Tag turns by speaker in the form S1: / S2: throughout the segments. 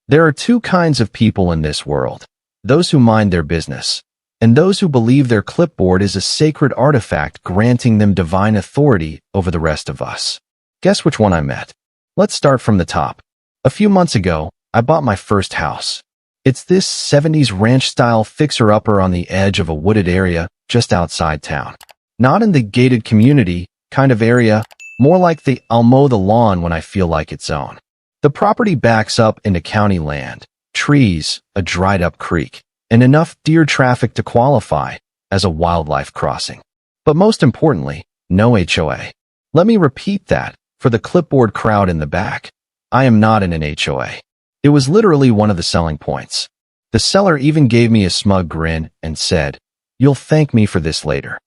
S1: There are two kinds of people in this world: those who mind their business, and those who believe their clipboard is a sacred artifact granting them divine authority over the rest of us. Guess which one I met? Let's start from the top. A few months ago, I bought my first house. It's this 70s ranch-style fixer-upper on the edge of a wooded area just outside town. Not in the gated community kind of area, more like the I'll mow the lawn when I feel like it's own. The property backs up into county land, trees, a dried-up creek, and enough deer traffic to qualify as a wildlife crossing. But most importantly, no HOA. Let me repeat that for the clipboard crowd in the back. I am not in an HOA. It was literally one of the selling points. The seller even gave me a smug grin and said, "You'll thank me for this later."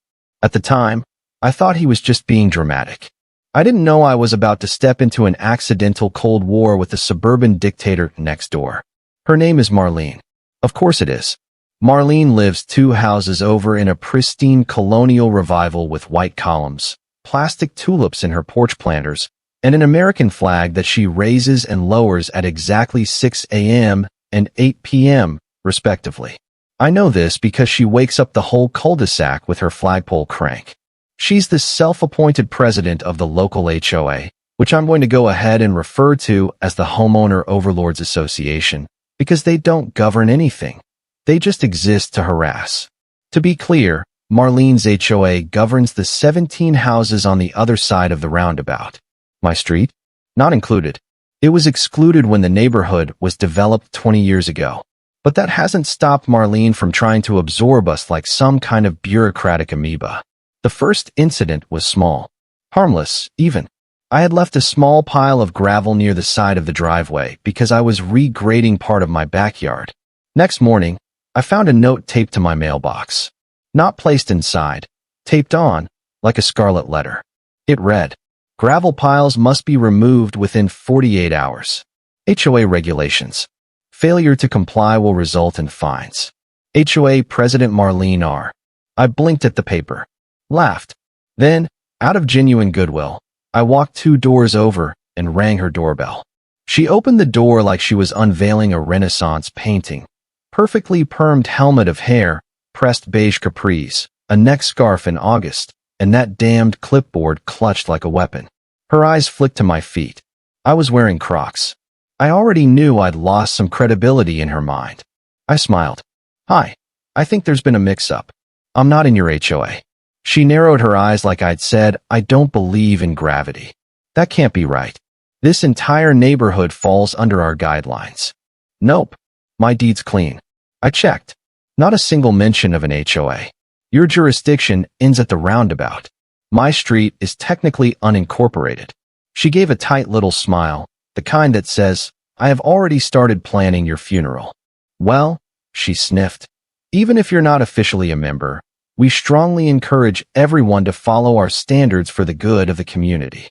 S1: At the time, I thought he was just being dramatic. I didn't know I was about to step into an accidental Cold War with the suburban dictator next door. Her name is Marlene. Of course it is. Marlene lives 2 houses over in a pristine colonial revival with white columns, plastic tulips in her porch planters, and an American flag that she raises and lowers at exactly 6 a.m. and 8 p.m., respectively. I know this because she wakes up the whole cul-de-sac with her flagpole crank. She's the self-appointed president of the local HOA, which I'm going to go ahead and refer to as the Homeowner Overlords Association, because they don't govern anything. They just exist to harass. To be clear, Marlene's HOA governs the 17 houses on the other side of the roundabout. My street? Not included. It was excluded when the neighborhood was developed 20 years ago. But that hasn't stopped Marlene from trying to absorb us like some kind of bureaucratic amoeba. The first incident was small. Harmless, even. I had left a small pile of gravel near the side of the driveway because I was regrading part of my backyard. Next morning, I found a note taped to my mailbox. Not placed inside, taped on, like a scarlet letter. It read, "Gravel piles must be removed within 48 hours. HOA regulations. Failure to comply will result in fines. HOA President Marlene R." I blinked at the paper. Laughed. Then, out of genuine goodwill, I walked 2 doors over and rang her doorbell. She opened the door like she was unveiling a Renaissance painting. Perfectly permed helmet of hair, pressed beige capris, a neck scarf in August, and that damned clipboard clutched like a weapon. Her eyes flicked to my feet. I was wearing Crocs. I already knew I'd lost some credibility in her mind. I smiled. "Hi, I think there's been a mix-up. I'm not in your HOA." She narrowed her eyes like I'd said, "I don't believe in gravity. That can't be right. This entire neighborhood falls under our guidelines." "Nope. My deed's clean." I checked. Not a single mention of an HOA. "Your jurisdiction ends at the roundabout. My street is technically unincorporated." She gave a tight little smile, the kind that says, "I have already started planning your funeral." "Well," she sniffed, "even if you're not officially a member, we strongly encourage everyone to follow our standards for the good of the community."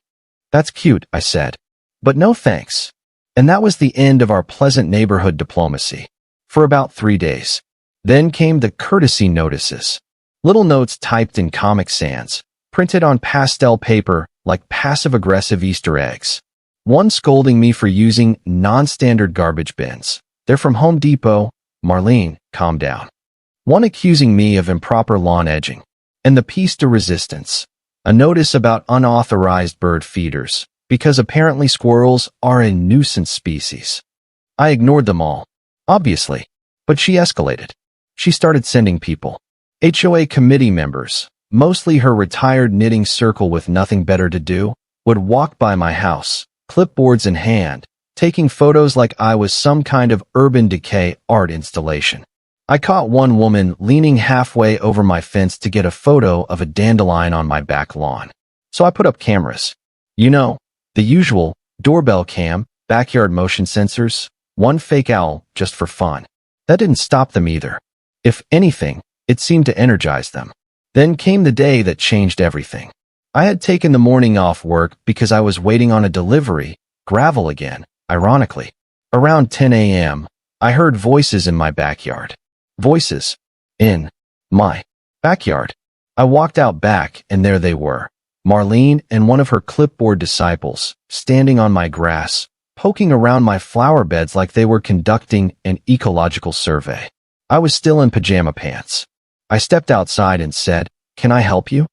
S1: "That's cute," I said, "but no thanks." And that was the end of our pleasant neighborhood diplomacy. For about 3 days. Then came the courtesy notices. Little notes typed in Comic Sans, printed on pastel paper like passive-aggressive Easter eggs. One scolding me for using non-standard garbage bins. "They're from Home Depot. Marlene, calm down." One accusing me of improper lawn edging. And the piece de resistance. A notice about unauthorized bird feeders, because apparently squirrels are a nuisance species. I ignored them all, obviously, but she escalated. She started sending people. HOA committee members, mostly her retired knitting circle with nothing better to do, would walk by my house, clipboards in hand, taking photos like I was some kind of urban decay art installation. I caught one woman leaning halfway over my fence to get a photo of a dandelion on my back lawn. So I put up cameras. You know, the usual, doorbell cam, backyard motion sensors, one fake owl just for fun. That didn't stop them either. If anything, it seemed to energize them. Then came the day that changed everything. I had taken the morning off work because I was waiting on a delivery, gravel again, ironically. Around 10 a.m., I heard voices in my backyard. Voices. In my backyard. I walked out back, and there they were. Marlene and one of her clipboard disciples, standing on my grass, poking around my flower beds like they were conducting an ecological survey. I was still in pajama pants. I stepped outside and said, "Can I help you?"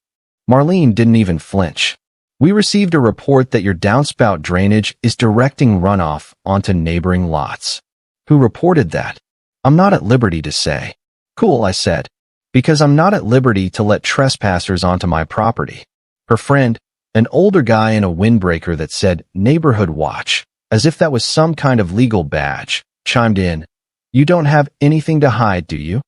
S1: Marlene didn't even flinch. "We received a report that your downspout drainage is directing runoff onto neighboring lots." "Who reported that?" "I'm not at liberty to say." "Cool," I said, "because I'm not at liberty to let trespassers onto my property." Her friend, an older guy in a windbreaker that said Neighborhood Watch, as if that was some kind of legal badge, chimed in, "You don't have anything to hide, do you?"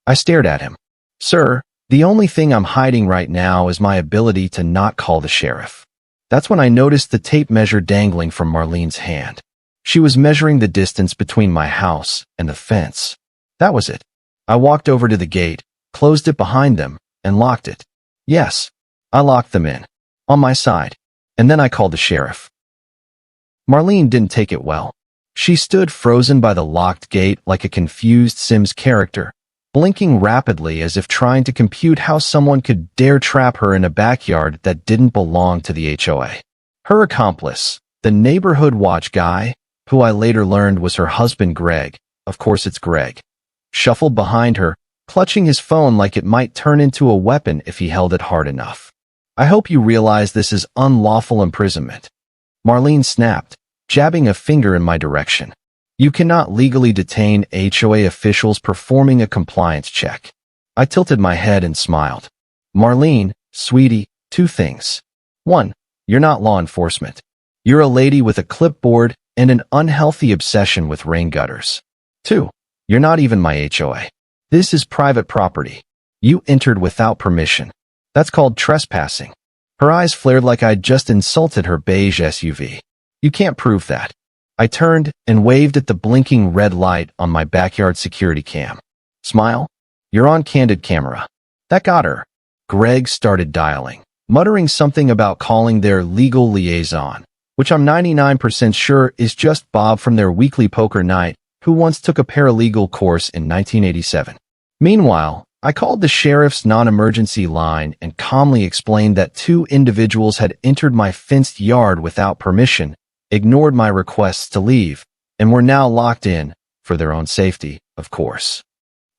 S1: I stared at him. "Sir, the only thing I'm hiding right now is my ability to not call the sheriff." That's when I noticed the tape measure dangling from Marlene's hand. She was measuring the distance between my house and the fence. That was it. I walked over to the gate, closed it behind them, and locked it. Yes, I locked them in, on my side, and then I called the sheriff. Marlene didn't take it well. She stood frozen by the locked gate like a confused Sims character, blinking rapidly as if trying to compute how someone could dare trap her in a backyard that didn't belong to the HOA. Her accomplice, the Neighborhood Watch guy, who I later learned was her husband Greg, of course it's Greg, shuffled behind her, clutching his phone like it might turn into a weapon if he held it hard enough. "I hope you realize this is unlawful imprisonment," Marlene snapped, jabbing a finger in my direction. "You cannot legally detain HOA officials performing a compliance check." I tilted my head and smiled. "Marlene, sweetie, two things. One, you're not law enforcement. You're a lady with a clipboard and an unhealthy obsession with rain gutters. Two, you're not even my HOA. This is private property. You entered without permission. That's called trespassing." Her eyes flared like I'd just insulted her beige SUV. "You can't prove that." I turned and waved at the blinking red light on my backyard security cam. "Smile? You're on candid camera." That got her. Greg started dialing, muttering something about calling their legal liaison, which I'm 99% sure is just Bob from their weekly poker night, who once took a paralegal course in 1987. Meanwhile, I called the sheriff's non-emergency line and calmly explained that two individuals had entered my fenced yard without permission, ignored my requests to leave, and were now locked in, for their own safety, of course.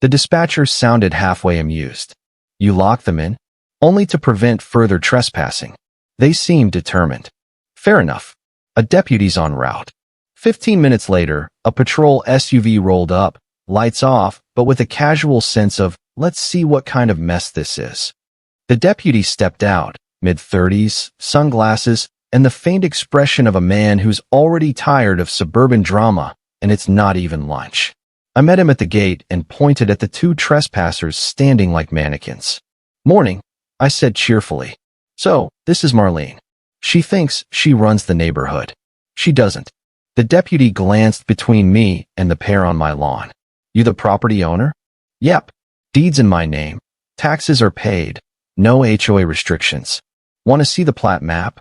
S1: The dispatcher sounded halfway amused. "You locked them in? Only to prevent further trespassing." They seemed determined. Fair enough. A deputy's en route. 15 minutes later, a patrol SUV rolled up, lights off, but with a casual sense of, "Let's see what kind of mess this is." The deputy stepped out, mid-30s, sunglasses, and the faint expression of a man who's already tired of suburban drama, and it's not even lunch. I met him at the gate and pointed at the two trespassers standing like mannequins. "Morning," I said cheerfully. "So, this is Marlene. She thinks she runs the neighborhood. She doesn't." The deputy glanced between me and the pair on my lawn. "You the property owner?" "Yep. Deeds in my name. Taxes are paid. No HOA restrictions. Want to see the plat map?"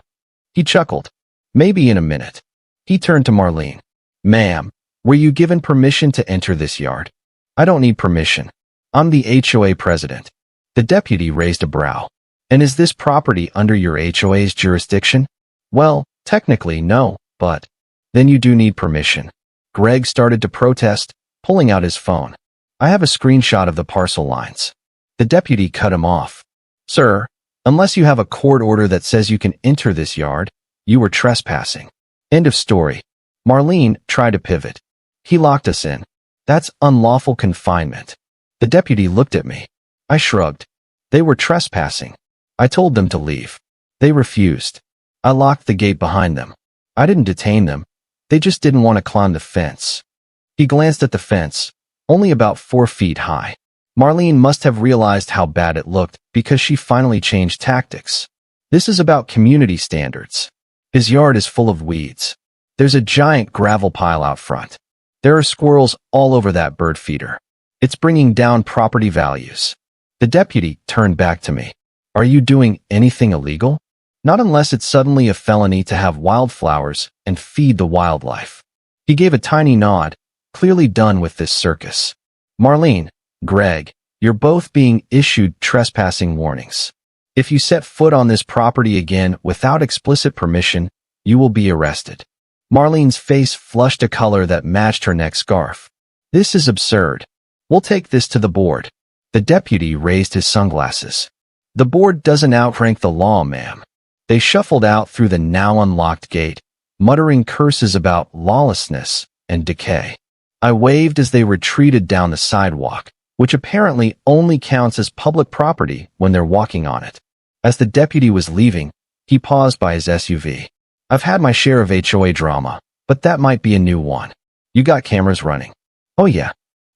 S1: He chuckled. "Maybe in a minute." He turned to Marlene. "Ma'am, were you given permission to enter this yard?" "I don't need permission. I'm the HOA president." The deputy raised a brow. "And is this property under your HOA's jurisdiction?" "Well, technically no, but..." "Then you do need permission." Greg started to protest, pulling out his phone. "I have a screenshot of the parcel lines." The deputy cut him off. "Sir, unless you have a court order that says you can enter this yard, you were trespassing. End of story." Marlene tried to pivot. "He locked us in. That's unlawful confinement." The deputy looked at me. I shrugged. "They were trespassing. I told them to leave. They refused. I locked the gate behind them. I didn't detain them. They just didn't want to climb the fence." He glanced at the fence, only about 4 feet high. Marlene must have realized how bad it looked because she finally changed tactics. "This is about community standards. His yard is full of weeds. There's a giant gravel pile out front. There are squirrels all over that bird feeder. It's bringing down property values." The deputy turned back to me. "Are you doing anything illegal?" "Not unless it's suddenly a felony to have wildflowers and feed the wildlife." He gave a tiny nod, clearly done with this circus. "Marlene, Greg, you're both being issued trespassing warnings. If you set foot on this property again without explicit permission, you will be arrested." Marlene's face flushed a color that matched her neck scarf. This is absurd. We'll take this to the board. The deputy raised his sunglasses. The board doesn't outrank the law, ma'am. They shuffled out through the now unlocked gate, muttering curses about lawlessness and decay. I waved as they retreated down the sidewalk, which apparently only counts as public property when they're walking on it. As the deputy was leaving, he paused by his SUV. I've had my share of HOA drama, but that might be a new one. You got cameras running? Oh yeah.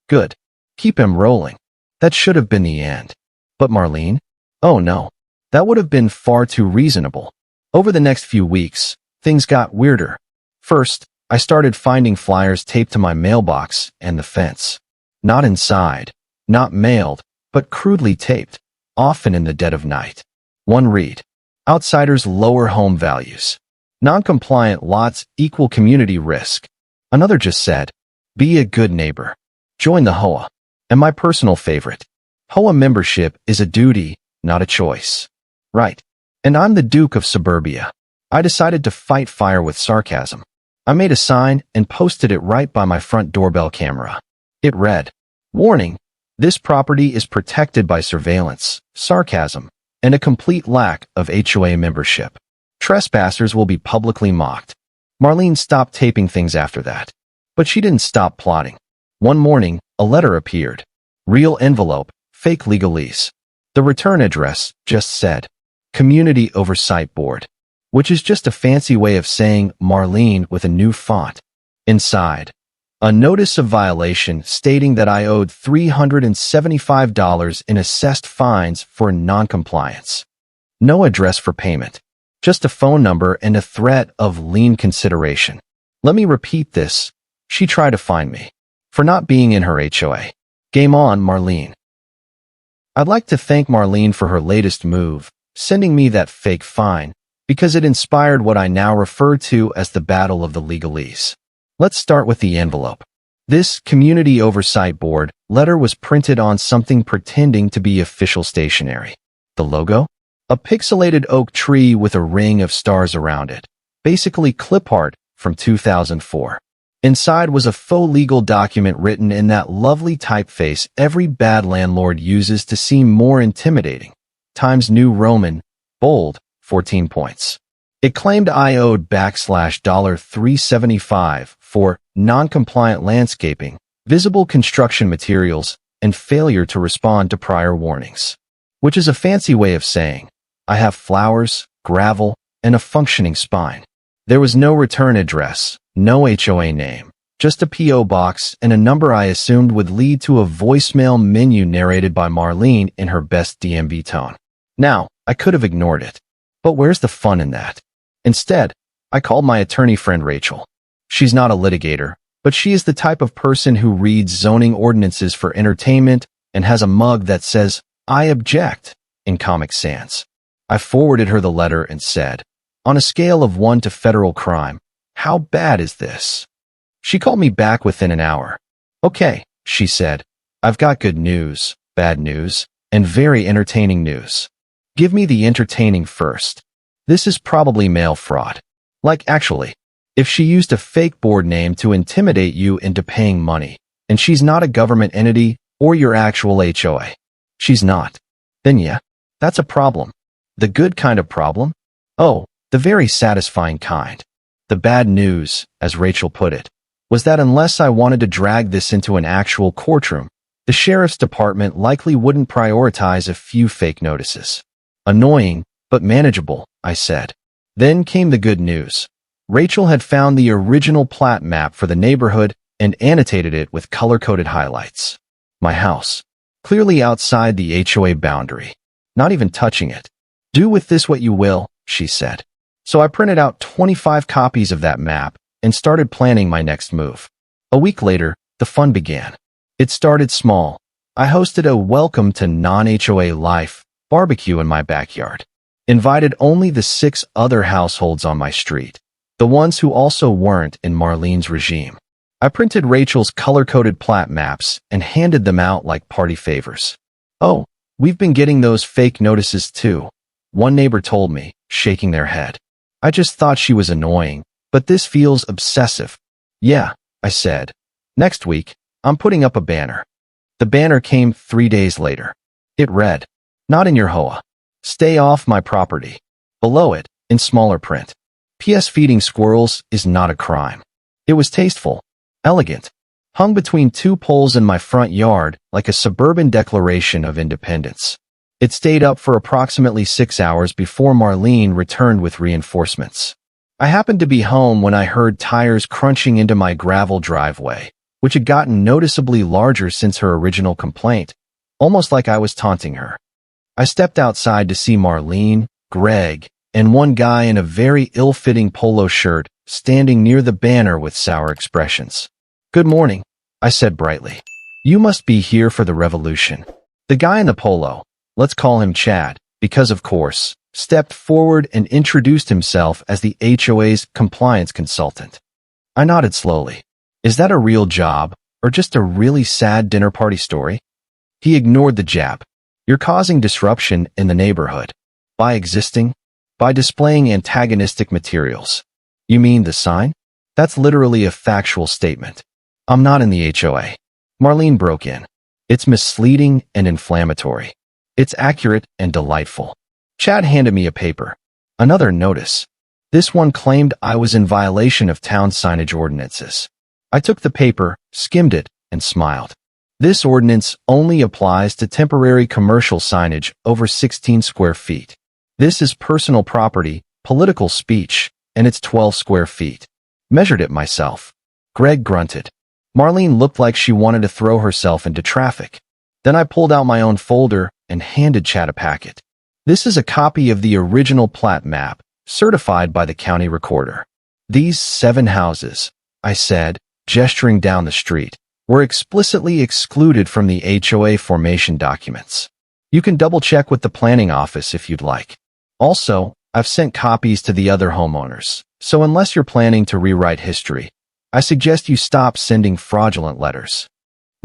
S1: Good. Keep him rolling. That should have been the end. But Marlene? Oh no. That would have been far too reasonable. Over the next few weeks, things got weirder. First, I started finding flyers taped to my mailbox and the fence. Not inside, not mailed, but crudely taped, often in the dead of night. One read, outsiders lower home values. Non-compliant lots equal community risk. Another just said, be a good neighbor. Join the HOA. And my personal favorite, HOA membership is a duty, not a choice. Right. And I'm the Duke of Suburbia. I decided to fight fire with sarcasm. I made a sign and posted it right by my front doorbell camera. It read, warning, this property is protected by surveillance, sarcasm, and a complete lack of HOA membership. Trespassers will be publicly mocked. Marlene stopped taping things after that. But she didn't stop plotting. One morning, a letter appeared. Real envelope, fake legalese. The return address just said, Community Oversight Board, which is just a fancy way of saying Marlene with a new font. Inside, a notice of violation stating that I owed $375 in assessed fines for noncompliance. No address for payment, just a phone number and a threat of lien consideration. Let me repeat this. She tried to find me for not being in her HOA. Game on, Marlene. I'd like to thank Marlene for her latest move, sending me that fake fine, because it inspired what I now refer to as the Battle of the Legalese. Let's start with the envelope. This Community Oversight Board letter was printed on something pretending to be official stationery. The logo? A pixelated oak tree with a ring of stars around it, basically clip art from 2004. Inside was a faux legal document written in that lovely typeface every bad landlord uses to seem more intimidating. Times New Roman, bold, 14 points. It claimed I owed $375 for non-compliant landscaping, visible construction materials, and failure to respond to prior warnings. Which is a fancy way of saying, I have flowers, gravel, and a functioning spine. There was no return address, no HOA name, just a P.O. box and a number I assumed would lead to a voicemail menu narrated by Marlene in her best DMV tone. Now, I could have ignored it. But where's the fun in that? Instead, I called my attorney friend Rachel. She's not a litigator, but she is the type of person who reads zoning ordinances for entertainment and has a mug that says, I object, in Comic Sans. I forwarded her the letter and said, on a scale of 1 to federal crime, how bad is this? She called me back within an hour. Okay, she said, I've got good news, bad news, and very entertaining news. Give me the entertaining first. This is probably mail fraud. Like actually, if she used a fake board name to intimidate you into paying money, and she's not a government entity or your actual HOA. She's not. Then yeah, that's a problem. The good kind of problem? Oh, the very satisfying kind. The bad news, as Rachel put it, was that unless I wanted to drag this into an actual courtroom, the sheriff's department likely wouldn't prioritize a few fake notices. Annoying, but manageable, I said. Then came the good news. Rachel had found the original plat map for the neighborhood and annotated it with color-coded highlights. My house, clearly outside the HOA boundary, not even touching it. Do with this what you will, she said. So I printed out 25 copies of that map and started planning my next move. A week later, the fun began. It started small. I hosted a welcome to non-HOA life barbecue in my backyard. Invited only the 6 other households on my street, the ones who also weren't in Marlene's regime. I printed Rachel's color-coded plat maps and handed them out like party favors. Oh, we've been getting those fake notices too, one neighbor told me, shaking their head. I just thought she was annoying, But this feels obsessive. Yeah, I said. Next week, I'm putting up a banner. The banner came 3 days later. It read, "Not in your HOA. Stay off my property." Below it, in smaller print, "P.S. Feeding squirrels is not a crime." It was tasteful, elegant, hung between two poles in my front yard like a suburban declaration of independence. It stayed up for approximately 6 hours before Marlene returned with reinforcements. I happened to be home when I heard tires crunching into my gravel driveway, which had gotten noticeably larger since her original complaint, almost like I was taunting her. I stepped outside to see Marlene, Greg, and one guy in a very ill-fitting polo shirt standing near the banner with sour expressions. "Good morning," I said brightly. "You must be here for the revolution." The guy in the polo, let's call him Chad, because of course, stepped forward and introduced himself as the HOA's compliance consultant. I nodded slowly. Is that a real job, or just a really sad dinner party story? He ignored the jab. "You're causing disruption in the neighborhood. By existing? By displaying antagonistic materials." "You mean the sign?" "That's literally a factual statement." "I'm not in the HOA." Marlene broke in. "It's misleading and inflammatory. It's accurate and delightful." Chad handed me a paper. Another notice. This one claimed I was in violation of town signage ordinances. I took the paper, skimmed it, and smiled. This ordinance only applies to temporary commercial signage over 16 square feet. This is personal property, political speech, and it's 12 square feet. Measured it myself. Greg grunted. Marlene looked like she wanted to throw herself into traffic. Then I pulled out my own folder and handed Chad a packet. This is a copy of the original plat map, certified by the county recorder. "These 7 houses," I said, gesturing down the street, "were explicitly excluded from the HOA formation documents. You can double-check with the planning office if you'd like. Also, I've sent copies to the other homeowners, so unless you're planning to rewrite history, I suggest you stop sending fraudulent letters."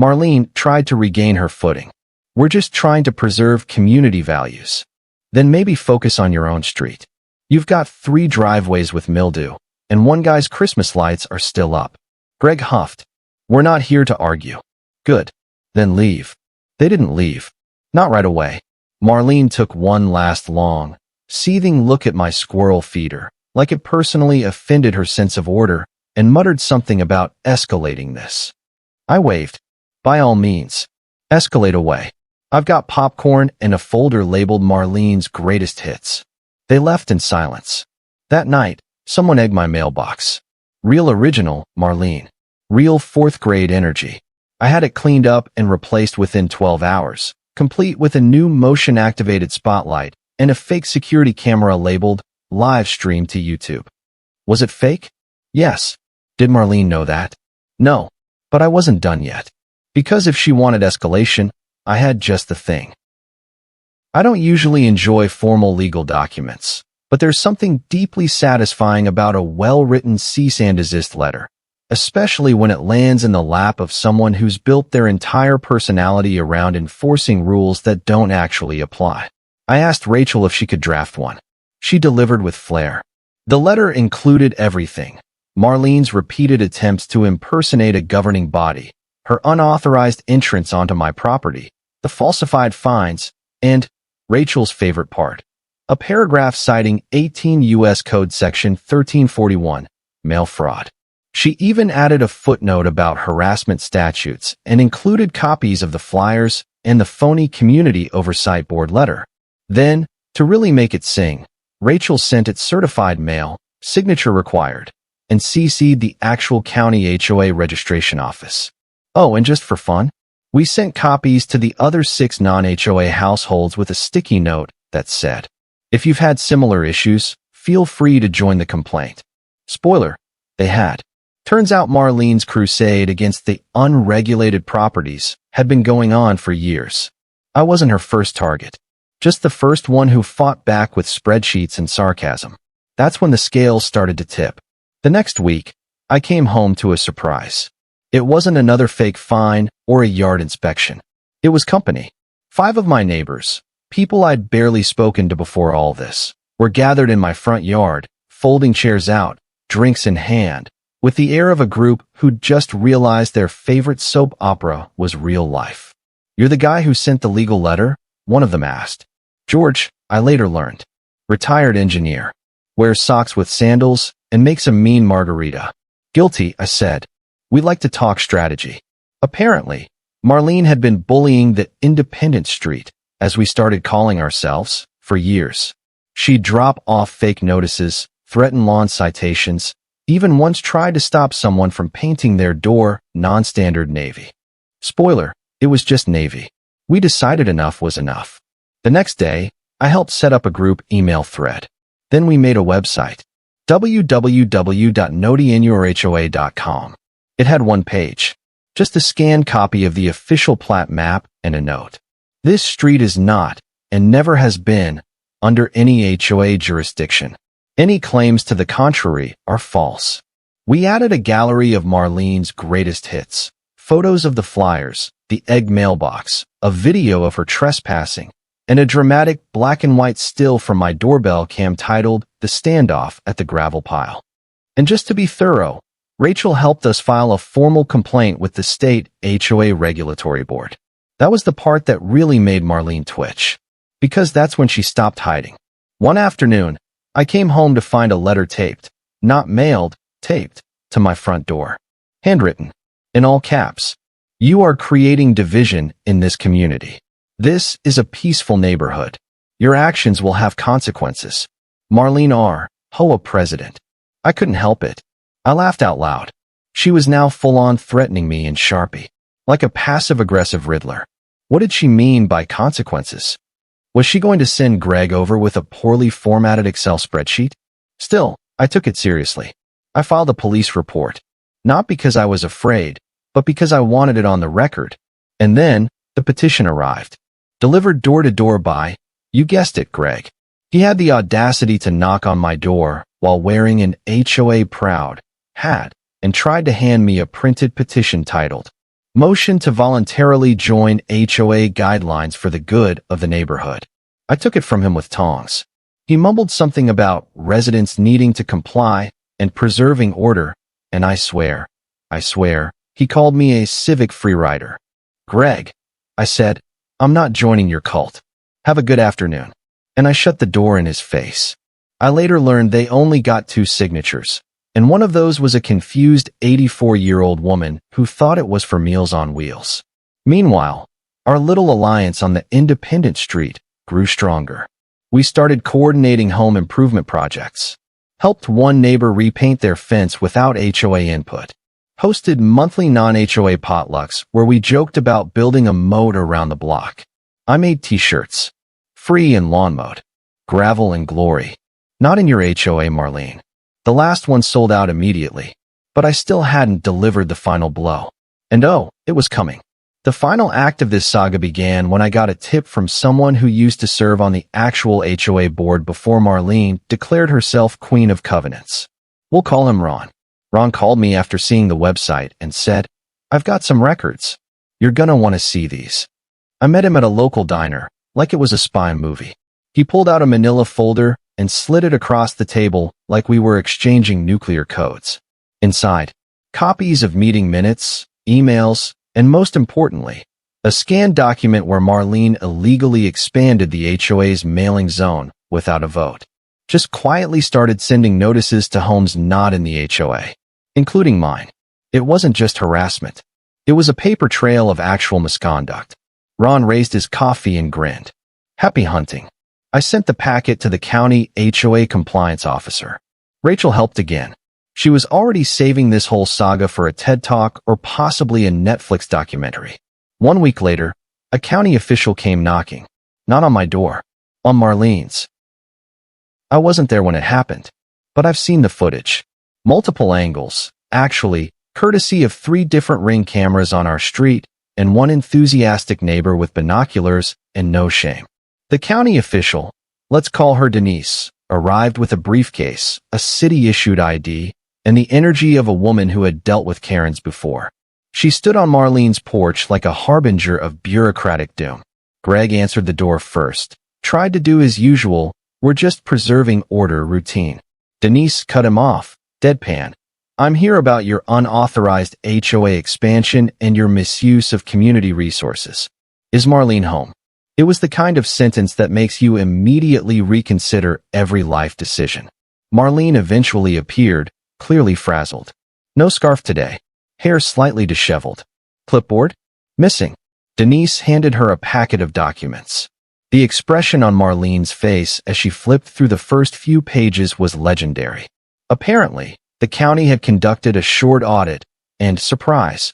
S1: Marlene tried to regain her footing. "We're just trying to preserve community values." "Then maybe focus on your own street. You've got 3 driveways with mildew, and one guy's Christmas lights are still up." Greg huffed. "We're not here to argue." "Good. Then leave." They didn't leave. Not right away. Marlene took one last long, seething look at my squirrel feeder, like it personally offended her sense of order, and muttered something about escalating this. I waved. "By all means. Escalate away. I've got popcorn and a folder labeled Marlene's greatest hits." They left in silence. That night, someone egged my mailbox. Real original, Marlene. Real 4th grade energy. I had it cleaned up and replaced within 12 hours, complete with a new motion-activated spotlight and a fake security camera labeled "Live Stream to YouTube." Was it fake? Yes. Did Marlene know that? No. But I wasn't done yet. Because if she wanted escalation, I had just the thing. I don't usually enjoy formal legal documents, but there's something deeply satisfying about a well-written cease and desist letter, especially when it lands in the lap of someone who's built their entire personality around enforcing rules that don't actually apply. I asked Rachel if she could draft one. She delivered with flair. The letter included everything: Marlene's repeated attempts to impersonate a governing body, her unauthorized entrance onto my property, the falsified fines, and, Rachel's favorite part, a paragraph citing 18 U.S. Code Section 1341, mail fraud. She even added a footnote about harassment statutes and included copies of the flyers and the phony Community Oversight Board letter. Then, to really make it sing, Rachel sent it certified mail, signature required, and CC'd the actual county HOA registration office. Oh, and just for fun, we sent copies to the other 6 non-HOA households with a sticky note that said, "If you've had similar issues, feel free to join the complaint." Spoiler, they had. Turns out Marlene's crusade against the unregulated properties had been going on for years. I wasn't her first target, just the first one who fought back with spreadsheets and sarcasm. That's when the scales started to tip. The next week, I came home to a surprise. It wasn't another fake fine or a yard inspection. It was company. 5 of my neighbors, people I'd barely spoken to before all this, were gathered in my front yard, folding chairs out, drinks in hand, with the air of a group who'd just realized their favorite soap opera was real life. "You're the guy who sent the legal letter?" one of them asked. "George," I later learned. "Retired engineer. Wears socks with sandals and makes a mean margarita." "Guilty," I said. "We'd like to talk strategy." Apparently, Marlene had been bullying the Independent Street, as we started calling ourselves, for years. She'd drop off fake notices, threaten lawn citations, even once tried to stop someone from painting their door non-standard navy. Spoiler, it was just navy. We decided enough was enough. The next day, I helped set up a group email thread. Then we made a website, www.notiinyourhoa.com. It had one page, just a scanned copy of the official plat map and a note. "This street is not, and never has been, under any HOA jurisdiction. Any claims to the contrary are false." We added a gallery of Marlene's greatest hits, photos of the flyers, the egg mailbox, a video of her trespassing, and a dramatic black and white still from my doorbell cam titled "The Standoff at the Gravel Pile." And just to be thorough, Rachel helped us file a formal complaint with the state HOA regulatory board. That was the part that really made Marlene twitch, because that's when she stopped hiding. One afternoon, I came home to find a letter taped, not mailed, taped, to my front door. Handwritten, in all caps. "You are creating division in this community. This is a peaceful neighborhood. Your actions will have consequences. Marlene R., HOA president." I couldn't help it. I laughed out loud. She was now full-on threatening me in Sharpie, like a passive-aggressive Riddler. What did she mean by consequences? Was she going to send Greg over with a poorly formatted Excel spreadsheet? Still, I took it seriously. I filed a police report, not because I was afraid, but because I wanted it on the record. And then, the petition arrived. Delivered door-to-door by, you guessed it, Greg. He had the audacity to knock on my door while wearing an HOA proud hat and tried to hand me a printed petition titled, "Motion to voluntarily join HOA guidelines for the good of the neighborhood." I took it from him with tongs. He mumbled something about residents needing to comply and preserving order, and I swear, he called me a civic freerider. "Greg," I said, "I'm not joining your cult. Have a good afternoon." And I shut the door in his face. I later learned they only got 2 signatures, and one of those was a confused 84-year-old woman who thought it was for Meals on Wheels. Meanwhile, our little alliance on the Independent Street grew stronger. We started coordinating home improvement projects, helped one neighbor repaint their fence without HOA input, hosted monthly non-HOA potlucks where we joked about building a moat around the block. I made t-shirts, "Free and lawn mowed, gravel and glory." Not in your HOA, Marlene. The last one sold out immediately, but I still hadn't delivered the final blow. And oh, it was coming. The final act of this saga began when I got a tip from someone who used to serve on the actual HOA board before Marlene declared herself Queen of Covenants. We'll call him Ron. Ron called me after seeing the website and said, "I've got some records. You're gonna want to see these." I met him at a local diner, like it was a spy movie. He pulled out a manila folder and slid it across the table like we were exchanging nuclear codes. Inside, copies of meeting minutes, emails, and most importantly, a scanned document where Marlene illegally expanded the HOA's mailing zone without a vote. Just quietly started sending notices to homes not in the HOA, including mine. It wasn't just harassment. It was a paper trail of actual misconduct. Ron raised his coffee and grinned. "Happy hunting." I sent the packet to the county HOA compliance officer. Rachel helped again. She was already saving this whole saga for a TED Talk or possibly a Netflix documentary. 1 week later, a county official came knocking. Not on my door, on Marlene's. I wasn't there when it happened, but I've seen the footage. Multiple angles, actually, courtesy of 3 different Ring cameras on our street and one enthusiastic neighbor with binoculars and no shame. The county official, let's call her Denise, arrived with a briefcase, a city-issued ID, and the energy of a woman who had dealt with Karens before. She stood on Marlene's porch like a harbinger of bureaucratic doom. Greg answered the door first, tried to do his usual, "We're just preserving order" routine. Denise cut him off, Deadpan. I'm here about your unauthorized HOA expansion and your misuse of community resources. Is Marlene home? It was the kind of sentence that makes you immediately reconsider every life decision. Marlene eventually appeared, clearly frazzled. No scarf today. Hair slightly disheveled. Clipboard? Missing. Denise handed her a packet of documents. The expression on Marlene's face as she flipped through the first few pages was legendary. Apparently, the county had conducted a short audit and, surprise,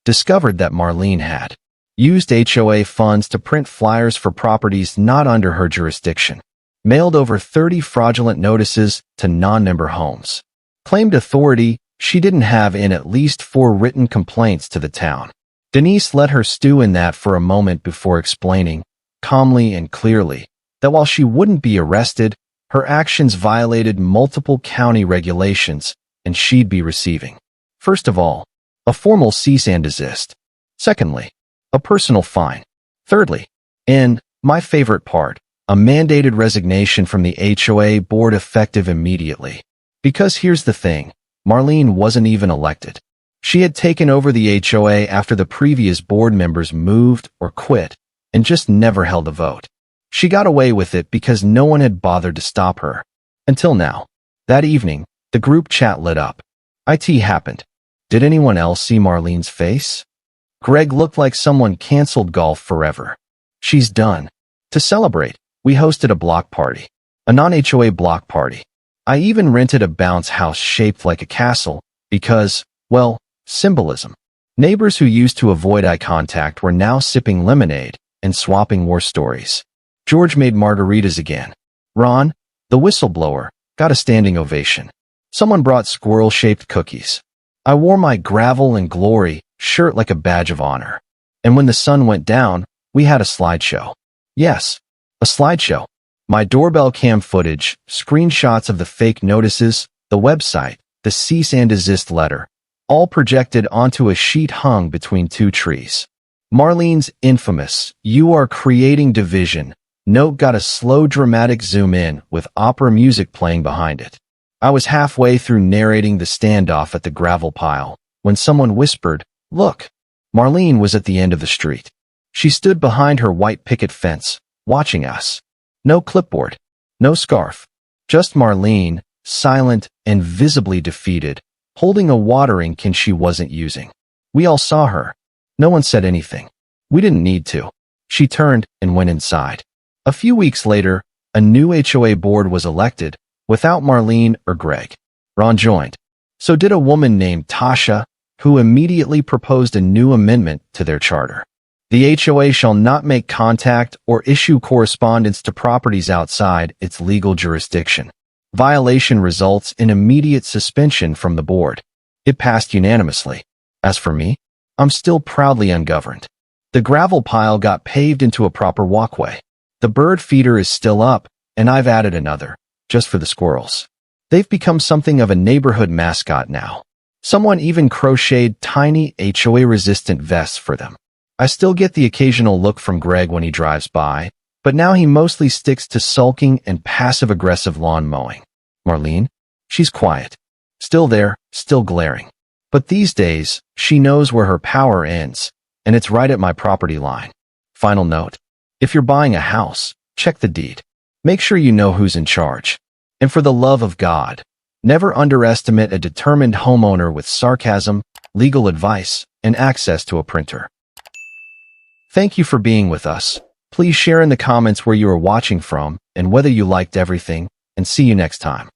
S1: discovered that Marlene had used HOA funds to print flyers for properties not under her jurisdiction, mailed over 30 fraudulent notices to non-member homes, claimed authority she didn't have in at least 4 written complaints to the town. Denise let her stew in that for a moment before explaining, calmly and clearly, that while she wouldn't be arrested, her actions violated multiple county regulations and she'd be receiving, first of all, a formal cease and desist. Secondly, a personal fine. Thirdly, and my favorite part, a mandated resignation from the HOA board effective immediately. Because here's the thing, Marlene wasn't even elected. She had taken over the HOA after the previous board members moved or quit and just never held a vote. She got away with it because no one had bothered to stop her. Until now. That evening, the group chat lit up. IT happened. Did anyone else see Marlene's face? Greg looked like someone canceled golf forever. She's done. To celebrate, we hosted a block party. A non-HOA block party. I even rented a bounce house shaped like a castle because, well, symbolism. Neighbors who used to avoid eye contact were now sipping lemonade and swapping war stories. George made margaritas again. Ron, the whistleblower, got a standing ovation. Someone brought squirrel-shaped cookies. I wore my Gravel and Glory shirt like a badge of honor. And when the sun went down, we had a slideshow. Yes, a slideshow. My doorbell cam footage, screenshots of the fake notices, the website, the cease and desist letter, all projected onto a sheet hung between 2 trees. Marlene's infamous, "You are creating division" note got a slow dramatic zoom in with opera music playing behind it. I was halfway through narrating the standoff at the gravel pile when someone whispered, "Look." Marlene was at the end of the street. She stood behind her white picket fence, watching us. No clipboard, no scarf, just Marlene, silent and visibly defeated, holding a watering can she wasn't using. We all saw her. No one said anything. We didn't need to. She turned and went inside. A few weeks later, a new HOA board was elected, without Marlene or Greg. Ron joined. So did a woman named Tasha, who immediately proposed a new amendment to their charter. The HOA shall not make contact or issue correspondence to properties outside its legal jurisdiction. Violation results in immediate suspension from the board. It passed unanimously. As for me, I'm still proudly ungoverned. The gravel pile got paved into a proper walkway. The bird feeder is still up, and I've added another, just for the squirrels. They've become something of a neighborhood mascot now. Someone even crocheted tiny HOA-resistant vests for them. I still get the occasional look from Greg when he drives by, but now he mostly sticks to sulking and passive-aggressive lawn mowing. Marlene? She's quiet. Still there, still glaring. But these days, she knows where her power ends, and it's right at my property line. Final note. If you're buying a house, check the deed. Make sure you know who's in charge. And for the love of God, never underestimate a determined homeowner with sarcasm, legal advice, and access to a printer. Thank you for being with us. Please share in the comments where you are watching from and whether you liked everything, and see you next time.